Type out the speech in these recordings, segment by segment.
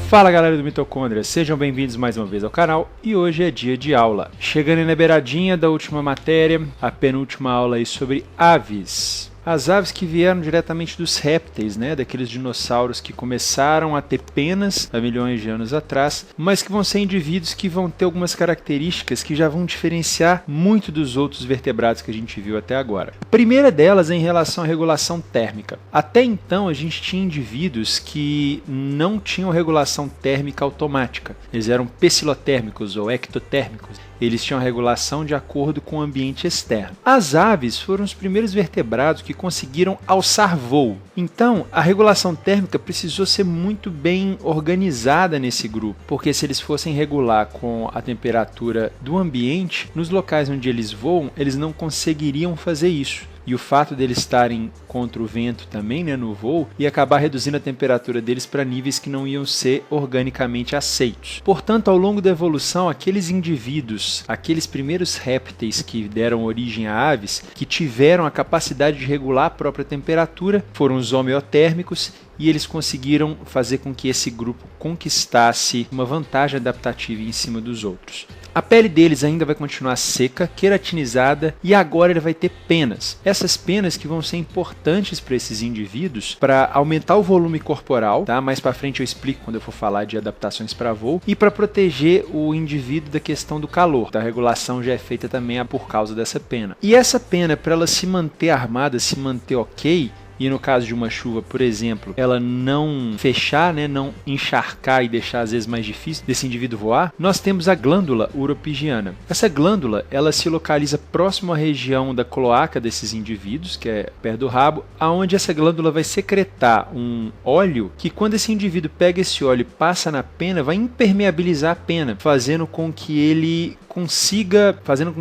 Fala galera do Mitocôndria, sejam bem-vindos mais uma vez ao canal e hoje é dia de aula. Chegando na beiradinha da última matéria, a penúltima aula aí sobre aves. As aves que vieram diretamente dos répteis, né, daqueles dinossauros que começaram a ter penas há milhões de anos atrás, mas que vão ser indivíduos que vão ter algumas características que já vão diferenciar muito dos outros vertebrados que a gente viu até agora. A primeira delas é em relação à regulação térmica. Até então a gente tinha indivíduos que não tinham regulação térmica automática, eles eram pecilotérmicos ou ectotérmicos. Eles tinham regulação de acordo com o ambiente externo. As aves foram os primeiros vertebrados que conseguiram alçar voo. Então, a regulação térmica precisou ser muito bem organizada nesse grupo, porque se eles fossem regular com a temperatura do ambiente, nos locais onde eles voam, eles não conseguiriam fazer isso. E o fato deles estarem contra o vento também, né, no voo, ia acabar reduzindo a temperatura deles para níveis que não iam ser organicamente aceitos. Portanto, ao longo da evolução, aqueles indivíduos, aqueles primeiros répteis que deram origem a aves, que tiveram a capacidade de regular a própria temperatura, foram os homeotérmicos, e eles conseguiram fazer com que esse grupo conquistasse uma vantagem adaptativa em cima dos outros. A pele deles ainda vai continuar seca, queratinizada e agora ele vai ter penas. Essas penas que vão ser importantes para esses indivíduos para aumentar o volume corporal, tá? Mais para frente eu explico quando eu for falar de adaptações para voo, e para proteger o indivíduo da questão do calor. A regulação já é feita também por causa dessa pena. E essa pena, para ela se manter armada, se manter ok, e no caso de uma chuva, por exemplo, ela não fechar, né, não encharcar e deixar às vezes mais difícil desse indivíduo voar, nós temos a glândula uropigiana. Essa glândula, ela se localiza próximo à região da cloaca desses indivíduos, que é perto do rabo, aonde essa glândula vai secretar um óleo que quando esse indivíduo pega esse óleo e passa na pena, vai impermeabilizar a pena, fazendo com que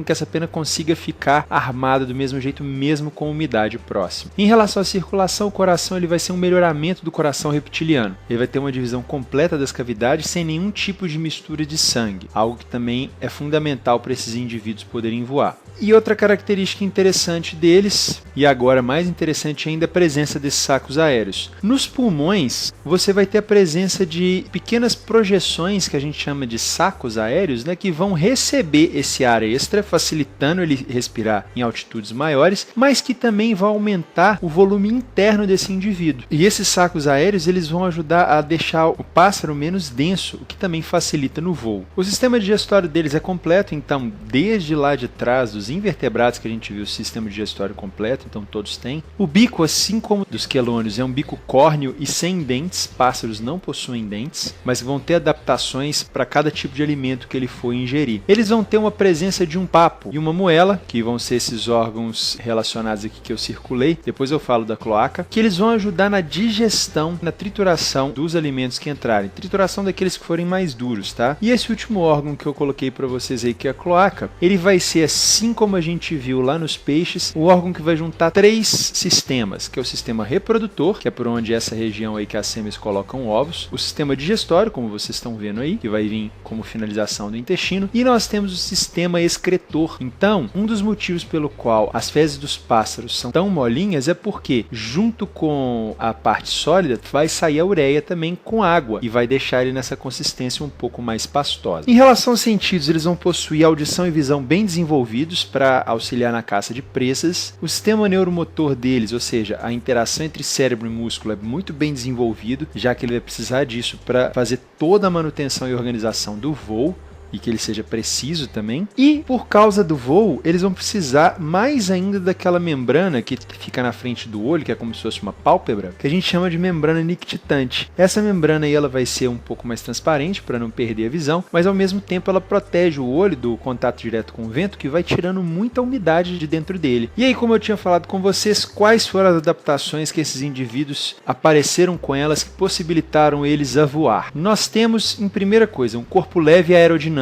essa pena consiga ficar armada do mesmo jeito, mesmo com umidade próxima. Em relação à circulação, o coração ele vai ser um melhoramento do coração reptiliano. Ele vai ter uma divisão completa das cavidades sem nenhum tipo de mistura de sangue, algo que também é fundamental para esses indivíduos poderem voar. E outra característica interessante deles, e agora mais interessante ainda, é a presença desses sacos aéreos. Nos pulmões, você vai ter a presença de pequenas projeções, que a gente chama de sacos aéreos, né, que vão receber esse ar extra, facilitando ele respirar em altitudes maiores, mas que também vão aumentar o volume interno desse indivíduo. E esses sacos aéreos eles vão ajudar a deixar o pássaro menos denso, o que também facilita no voo. O sistema digestório deles é completo, então desde lá de trás dos invertebrados que a gente viu o sistema digestório completo, então todos têm. O bico, assim como dos quelônios, é um bico córneo e sem dentes. Pássaros não possuem dentes, mas vão ter adaptações para cada tipo de alimento que ele for ingerir. Eles vão ter uma presença de um papo e uma moela, que vão ser esses órgãos relacionados aqui que eu circulei, depois eu falo da cloaca, que eles vão ajudar na digestão, na trituração dos alimentos que entrarem. Trituração daqueles que forem mais duros, tá? E esse último órgão que eu coloquei para vocês aí, que é a cloaca, ele vai ser assim como a gente viu lá nos peixes, o órgão que vai juntar três sistemas, que é o sistema reprodutor, que é por onde essa região aí que as fêmeas colocam ovos, o sistema digestório, como vocês estão vendo aí, que vai vir como finalização do intestino, e nós temos o sistema excretor. Então, um dos motivos pelo qual as fezes dos pássaros são tão molinhas é porque, junto com a parte sólida, vai sair a ureia também com água, e vai deixar ele nessa consistência um pouco mais pastosa. Em relação aos sentidos, eles vão possuir audição e visão bem desenvolvidos, para auxiliar na caça de presas. O sistema neuromotor deles, ou seja, a interação entre cérebro e músculo é muito bem desenvolvido, já que ele vai precisar disso para fazer toda a manutenção e organização do voo, e que ele seja preciso também. E por causa do voo, eles vão precisar mais ainda daquela membrana que fica na frente do olho, que é como se fosse uma pálpebra, que a gente chama de membrana nictitante. Essa membrana aí ela vai ser um pouco mais transparente para não perder a visão, mas ao mesmo tempo ela protege o olho do contato direto com o vento, que vai tirando muita umidade de dentro dele. E aí, como eu tinha falado com vocês, quais foram as adaptações que esses indivíduos apareceram com elas que possibilitaram eles a voar? Nós temos, em primeira coisa, um corpo leve e aerodinâmico.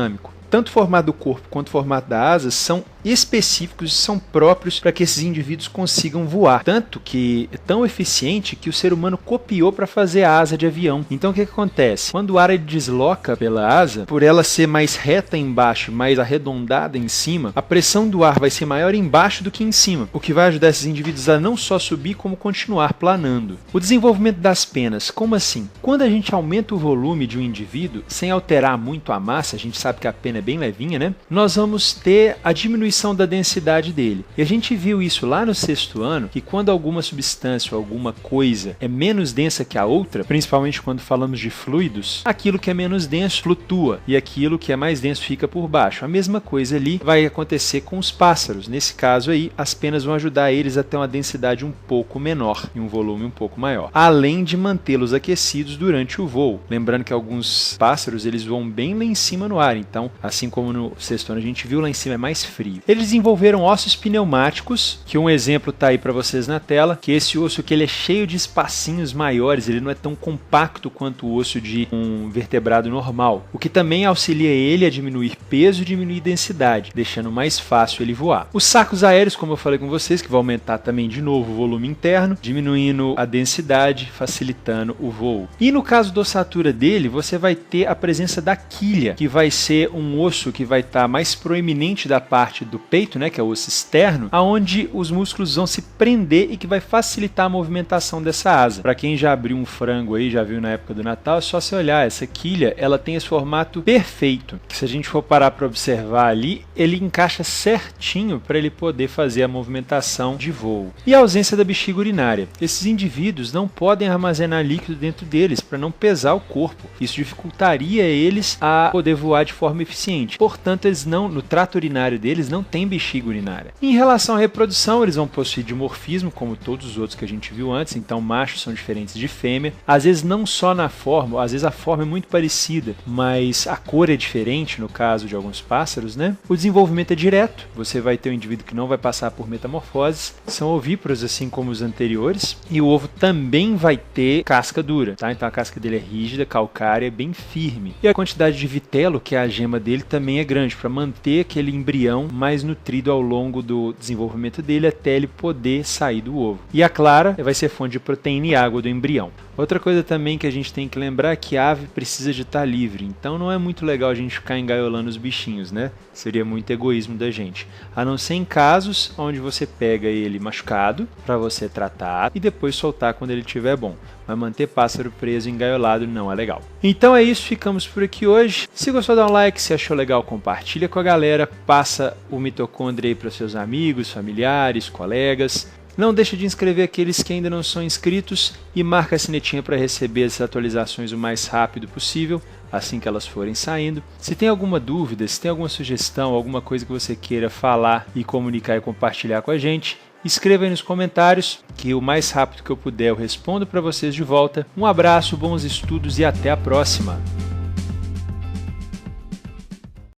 Tanto o formato do corpo quanto o formato da asa são específicos e são próprios para que esses indivíduos consigam voar. Tanto que é tão eficiente que o ser humano copiou para fazer a asa de avião. Então o que acontece? Quando o ar ele desloca pela asa, por ela ser mais reta embaixo, mais arredondada em cima, a pressão do ar vai ser maior embaixo do que em cima, o que vai ajudar esses indivíduos a não só subir, como continuar planando. O desenvolvimento das penas, como assim? Quando a gente aumenta o volume de um indivíduo, sem alterar muito a massa, a gente sabe que a pena é bem levinha, né? Nós vamos ter a diminuição da densidade dele. E a gente viu isso lá no 6º ano, que quando alguma substância ou alguma coisa é menos densa que a outra, principalmente quando falamos de fluidos, aquilo que é menos denso flutua e aquilo que é mais denso fica por baixo. A mesma coisa ali vai acontecer com os pássaros. Nesse caso aí, as penas vão ajudar eles a ter uma densidade um pouco menor e um volume um pouco maior, além de mantê-los aquecidos durante o voo. Lembrando que alguns pássaros eles voam bem lá em cima no ar, então, assim como no 6º ano a gente viu, lá em cima é mais frio. Eles desenvolveram ossos pneumáticos, que um exemplo está aí para vocês na tela, que esse osso que ele é cheio de espacinhos maiores, ele não é tão compacto quanto o osso de um vertebrado normal, o que também auxilia ele a diminuir peso e diminuir densidade, deixando mais fácil ele voar. Os sacos aéreos, como eu falei com vocês, que vão aumentar também de novo o volume interno, diminuindo a densidade, facilitando o voo. E no caso da ossatura dele, você vai ter a presença da quilha, que vai ser um osso que vai estar mais proeminente da parte do peito, né, que é o osso externo, aonde os músculos vão se prender e que vai facilitar a movimentação dessa asa. Para quem já abriu um frango aí, já viu na época do Natal, é só você olhar, essa quilha, ela tem esse formato perfeito, que se a gente for parar para observar ali, ele encaixa certinho para ele poder fazer a movimentação de voo. E a ausência da bexiga urinária. Esses indivíduos não podem armazenar líquido dentro deles para não pesar o corpo. Isso dificultaria eles a poder voar de forma eficiente. Portanto, eles não, no trato urinário deles não tem bexiga urinária. Em relação à reprodução, eles vão possuir dimorfismo, como todos os outros que a gente viu antes, então machos são diferentes de fêmea. Às vezes não só na forma, às vezes a forma é muito parecida, mas a cor é diferente no caso de alguns pássaros, né? O desenvolvimento é direto, você vai ter um indivíduo que não vai passar por metamorfoses, são ovíparos assim como os anteriores, e o ovo também vai ter casca dura, tá? Então a casca dele é rígida, calcária, bem firme. E a quantidade de vitelo, que é a gema dele, também é grande, para manter aquele embrião mais nutrido ao longo do desenvolvimento dele até ele poder sair do ovo. E a clara vai ser fonte de proteína e água do embrião. Outra coisa também que a gente tem que lembrar é que a ave precisa de estar livre, então não é muito legal a gente ficar engaiolando os bichinhos, né? Seria muito egoísmo da gente. A não ser em casos onde você pega ele machucado para você tratar e depois soltar quando ele estiver bom. Mas manter pássaro preso engaiolado não é legal. Então é isso, ficamos por aqui hoje. Se gostou, dá um like, se achou legal, compartilha com a galera, passa o Mitocôndria aí para seus amigos, familiares, colegas. Não deixe de inscrever aqueles que ainda não são inscritos e marca a sinetinha para receber as atualizações o mais rápido possível, assim que elas forem saindo. Se tem alguma dúvida, se tem alguma sugestão, alguma coisa que você queira falar e comunicar e compartilhar com a gente, escreva aí nos comentários que o mais rápido que eu puder eu respondo para vocês de volta. Um abraço, bons estudos e até a próxima!